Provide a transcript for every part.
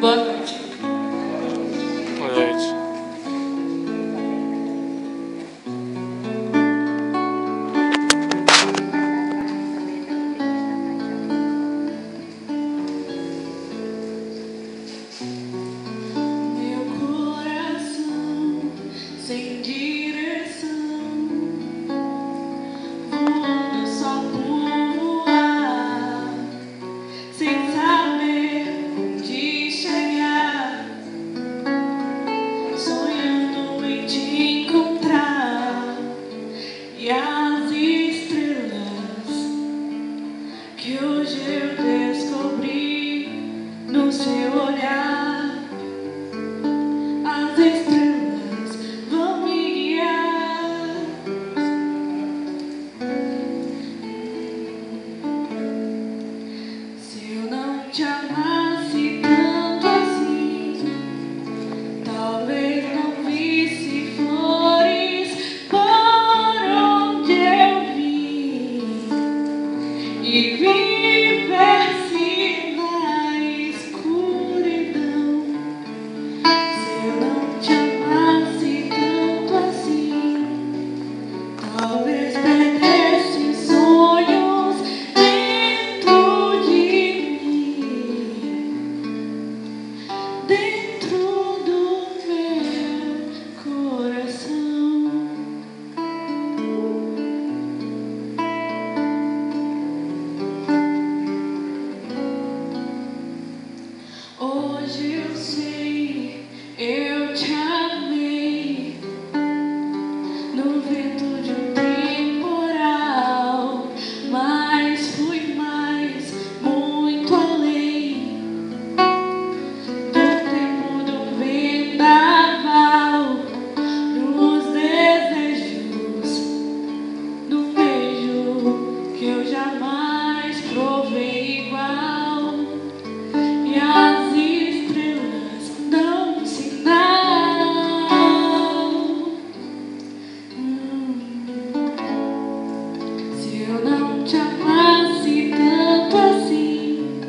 Boa noite. Boa noite. Meu coração sem direção, voando só por voar, sem saber onde chegar, sonhando em te encontrar. E as estrelas que hoje eu descobri no seu olhar, as estrelas vão me guiar. Se eu não te amasse tanto assim, talvez não visse flores por onde eu vim, e vivesse na escuridão. Se eu não te amasse tanto assim, talvez perdesse sonhos dentro de mim, dentro do meu coração. Hoje eu sei, eu te amei no vento de um temporal, mas fui mais, muito além do tempo de um vendaval, nos desejos, num beijo que eu jamais provei igual. E as estrelas dão sinal. Se eu não te amasse tanto assim,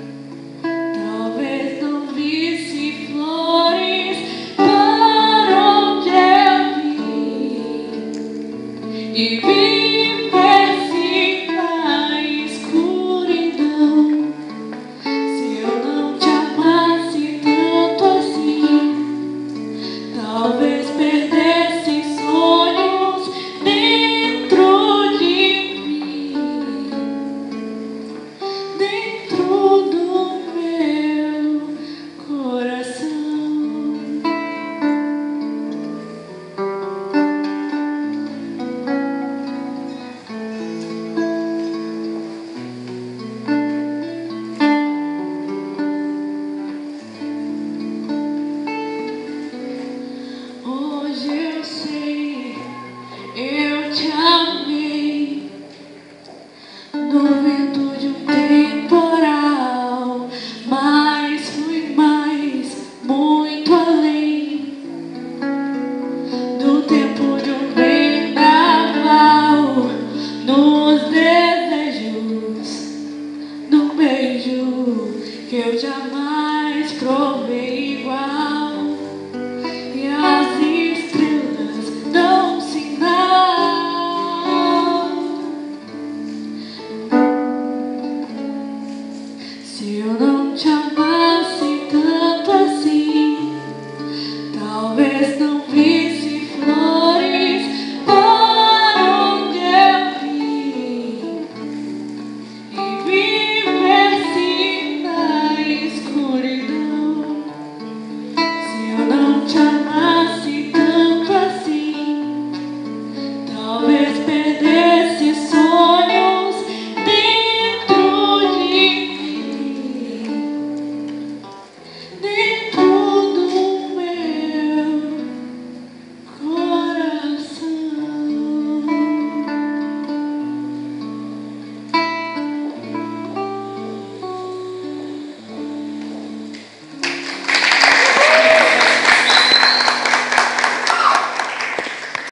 talvez não visse flores por onde eu vim, e vivesse na escuridão. Se eu não te amasse tanto assim, talvez perdesse sonhos dentro de mim, dentro do meu coração. Hoje eu sei, eu te amei no vento de um temporal, mas fui mais, muito além do tempo de um vendaval, nos desejos, num beijo que eu jamais provei igual.